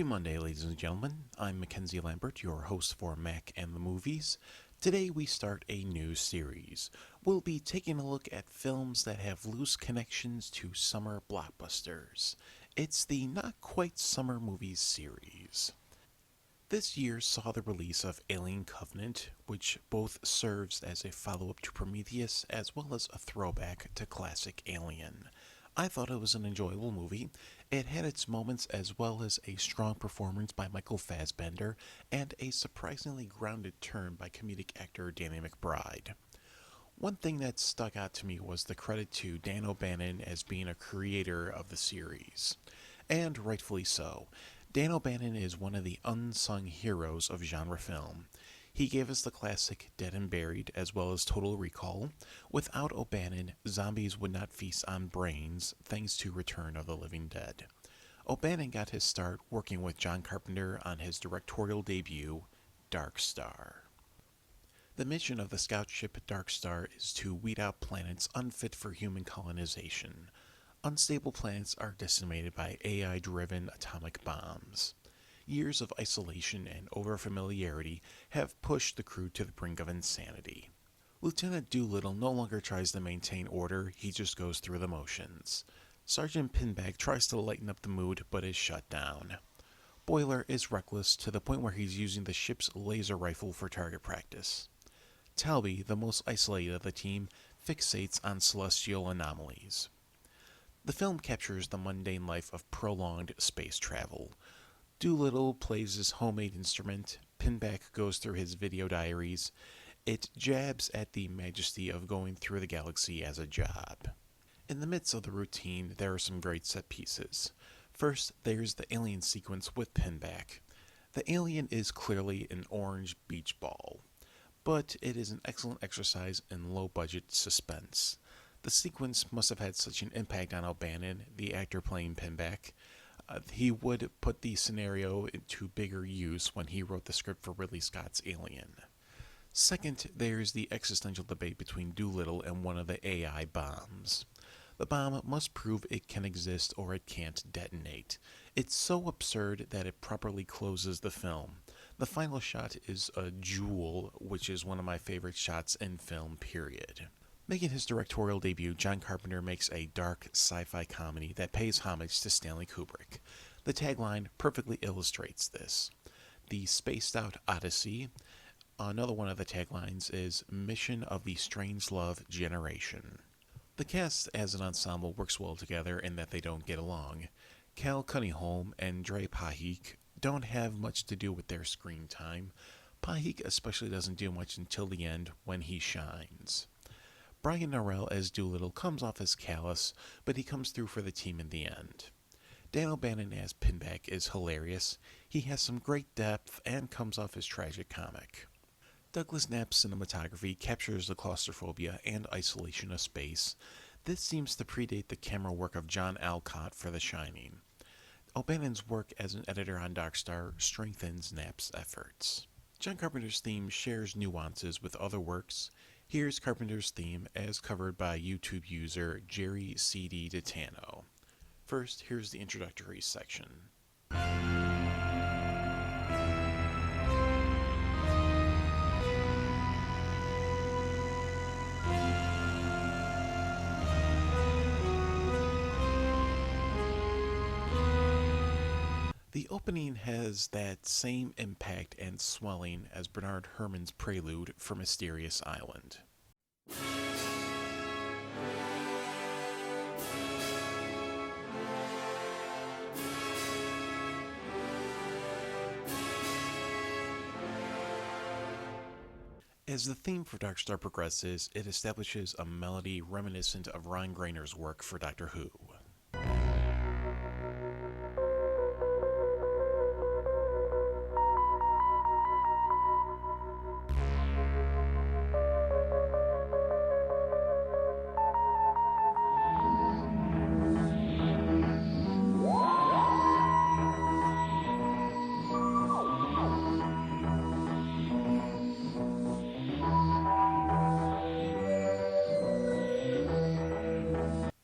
Happy Monday, ladies and gentlemen. I'm Mackenzie Lambert, your host for Mack and the Movies. Today we start a new series. We'll be taking a look at films that have loose connections to summer blockbusters. It's the Not Quite Summer Movies series. This year saw the release of Alien Covenant, which both serves as a follow-up to Prometheus as well as a throwback to classic Alien. I thought it was an enjoyable movie. It had its moments as well as a strong performance by Michael Fassbender and a surprisingly grounded turn by comedic actor Danny McBride. One thing that stuck out to me was the credit to Dan O'Bannon as being a creator of the series. And rightfully so. Dan O'Bannon is one of the unsung heroes of genre film. He gave us the classic Dead and Buried as well as Total Recall. Without O'Bannon, zombies would not feast on brains thanks to Return of the Living Dead. O'Bannon got his start working with John Carpenter on his directorial debut, Dark Star. The mission of the scout ship Dark Star is to weed out planets unfit for human colonization. Unstable planets are decimated by AI-driven atomic bombs. Years of isolation and overfamiliarity have pushed the crew to the brink of insanity. Lieutenant Doolittle no longer tries to maintain order, he just goes through the motions. Sergeant Pinback tries to lighten up the mood, but is shut down. Boiler is reckless to the point where he's using the ship's laser rifle for target practice. Talby, the most isolated of the team, fixates on celestial anomalies. The film captures the mundane life of prolonged space travel. Doolittle plays his homemade instrument, Pinback goes through his video diaries. It jabs at the majesty of going through the galaxy as a job. In the midst of the routine, there are some great set pieces. First, there's the alien sequence with Pinback. The alien is clearly an orange beach ball, but it is an excellent exercise in low-budget suspense. The sequence must have had such an impact on O'Bannon, the actor playing Pinback. He would put the scenario into bigger use when he wrote the script for Ridley Scott's Alien. Second, there's the existential debate between Doolittle and one of the AI bombs. The bomb must prove it can exist or it can't detonate. It's so absurd that it properly closes the film. The final shot is a jewel, which is one of my favorite shots in film, period. Making his directorial debut, John Carpenter makes a dark sci-fi comedy that pays homage to Stanley Kubrick. The tagline perfectly illustrates this. The spaced-out Odyssey. Another one of the taglines is Mission of the Strangelove Generation. The cast as an ensemble works well together in that they don't get along. Cal Cunningham and Dre Pahik don't have much to do with their screen time. Pahik especially doesn't do much until the end when he shines. Brian Norrell as Doolittle comes off as callous, but he comes through for the team in the end. Dan O'Bannon as Pinback is hilarious. He has some great depth and comes off as tragic comic. Douglas Knapp's cinematography captures the claustrophobia and isolation of space. This seems to predate the camera work of John Alcott for The Shining. O'Bannon's work as an editor on Dark Star strengthens Knapp's efforts. John Carpenter's theme shares nuances with other works. Here's Carpenter's theme as covered by YouTube user Jerry C.D. DeTano. First, here's the introductory section. The opening has that same impact and swelling as Bernard Herrmann's prelude for Mysterious Island. As the theme for Dark Star progresses, it establishes a melody reminiscent of Ron Grainer's work for Doctor Who.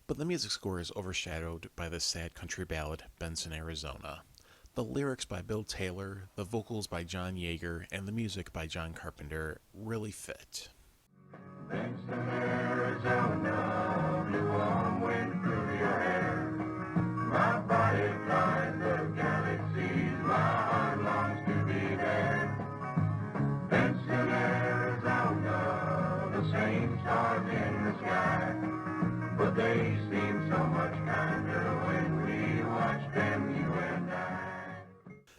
But the music score is overshadowed by the sad country ballad, Benson, Arizona. The lyrics by Bill Taylor, the vocals by John Yeager, and the music by John Carpenter really fit. Kingston, Arizona, blue warm wind through your hair. My body flies the galaxies, my heart longs to be there. Kingston, Arizona, the same stars in the sky, but they seem so much kinder when we watch them, you and I.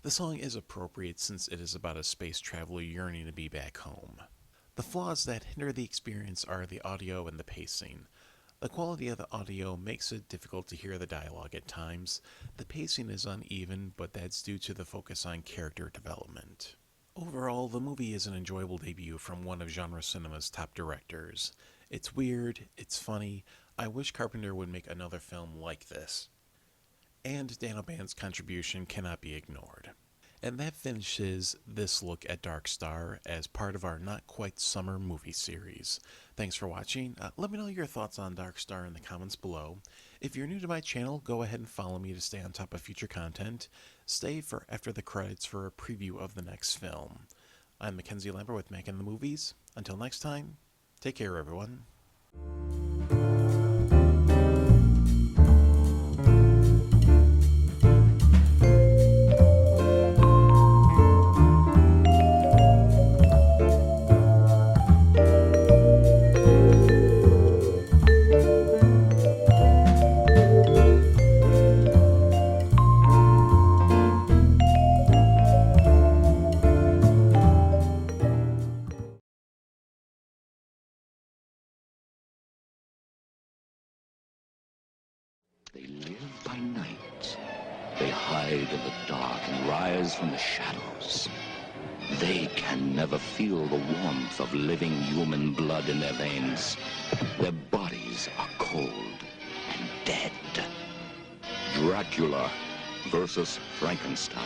The song is appropriate since it is about a space traveler yearning to be back home. The flaws that hinder the experience are the audio and the pacing. The quality of the audio makes it difficult to hear the dialogue at times. The pacing is uneven, but that's due to the focus on character development. Overall, the movie is an enjoyable debut from one of genre cinema's top directors. It's weird, it's funny. I wish Carpenter would make another film like this. And Dan O'Bannon's contribution cannot be ignored. And that finishes this look at Dark Star as part of our Not Quite Summer movie series. Thanks for watching. Let me know your thoughts on Dark Star in the comments below. If you're new to my channel, go ahead and follow me to stay on top of future content. Stay for after the credits for a preview of the next film. I'm Mackenzie Lambert with Mack and the Movies. Until next time, take care everyone. They live by night. They hide in the dark and rise from the shadows. They can never feel the warmth of living human blood in their veins. Their bodies are cold and dead. Dracula versus Frankenstein.